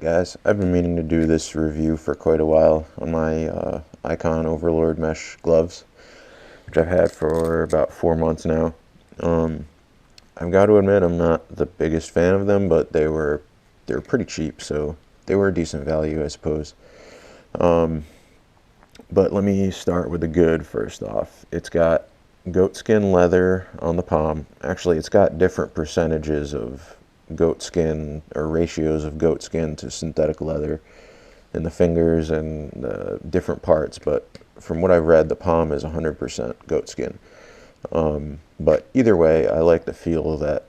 Guys, I've been meaning to do this review for quite a while on my Icon Overlord mesh gloves, which I've had for about 4 months now. I've got to admit I'm not the biggest fan of them, but they were pretty cheap, so they were a decent value, I suppose. But let me start with the good first off. It's got goatskin leather on the palm. Actually, it's got different percentages of goatskin or ratios of goatskin to synthetic leather in the fingers and the different parts, but from what I've read, the palm is 100% goatskin. But either way, I like the feel that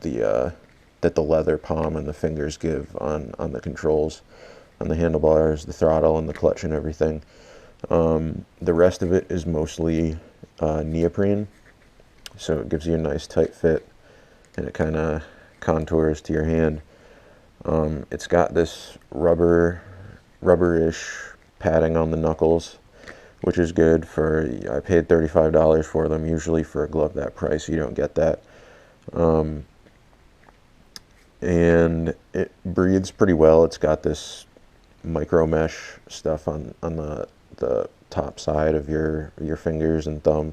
the leather palm and the fingers give on the controls, on the handlebars, the throttle, and the clutch and everything. The rest of it is mostly neoprene, so it gives you a nice tight fit, and it kind of contours to your hand. It's got this rubberish padding on the knuckles, which is good. I paid $35 for them. Usually for a glove that price, you don't get that. And it breathes pretty well. It's got this micro mesh stuff on the top side of your fingers and thumb,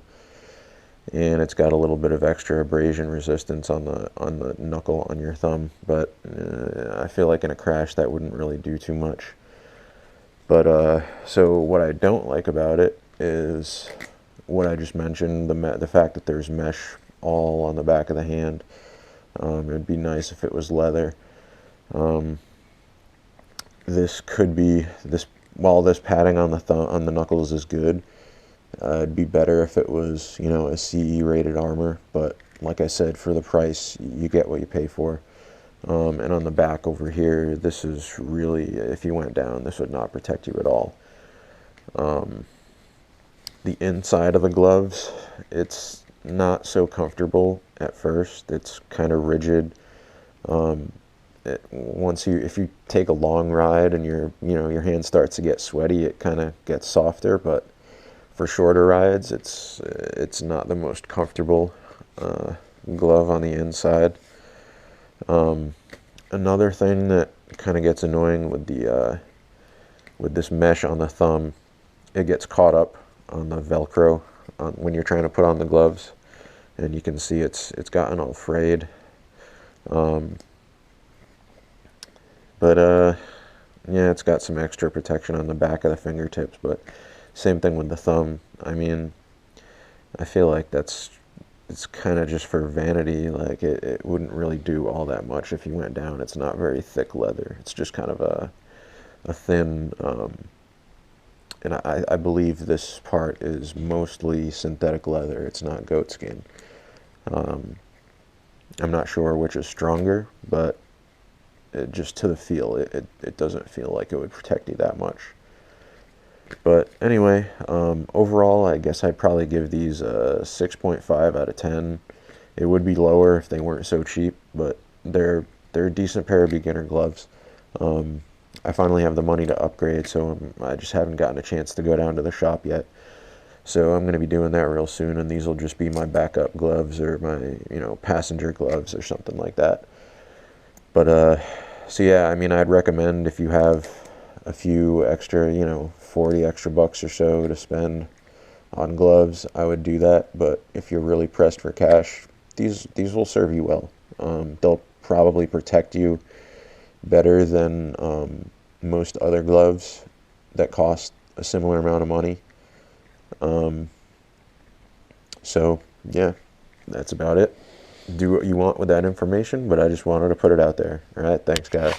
and it's got a little bit of extra abrasion resistance on the knuckle on your thumb, but I feel like in a crash that wouldn't really do too much. But so what I don't like about it is what I just mentioned, the fact that there's mesh all on the back of the hand. It'd be nice if it was leather. While this padding on the knuckles is good, it'd be better if it was, a CE rated armor, but like I said, for the price, you get what you pay for. And on the back over here, this is really, if you went down, this would not protect you at all. The inside of the gloves, it's not so comfortable at first. It's kind of rigid. If you take a long ride and your hand starts to get sweaty, it kind of gets softer, but for shorter rides, it's not the most comfortable glove on the inside. Another thing that kind of gets annoying with this mesh on the thumb, it gets caught up on the Velcro when you're trying to put on the gloves, and you can see it's gotten all frayed. Yeah, it's got some extra protection on the back of the fingertips, but same thing with the thumb. I mean, I feel like it's kind of just for vanity. Like it wouldn't really do all that much if you went down. It's not very thick leather. It's just kind of a thin, and I believe this part is mostly synthetic leather. It's not goatskin. I'm not sure which is stronger, but just to the feel, it doesn't feel like it would protect you that much. But anyway, overall, I guess I'd probably give these a 6.5 out of 10. It would be lower if they weren't so cheap, but they're a decent pair of beginner gloves. I finally have the money to upgrade, so I just haven't gotten a chance to go down to the shop yet. So I'm going to be doing that real soon, and these will just be my backup gloves or my passenger gloves or something like that. But so yeah, I mean, I'd recommend, if you have a few extra, 40 extra bucks or so to spend on gloves, I would do that. But if you're really pressed for cash, these will serve you well. They'll probably protect you better than most other gloves that cost a similar amount of money. So yeah, that's about it. Do what you want with that information, but I just wanted to put it out there. All right, thanks guys.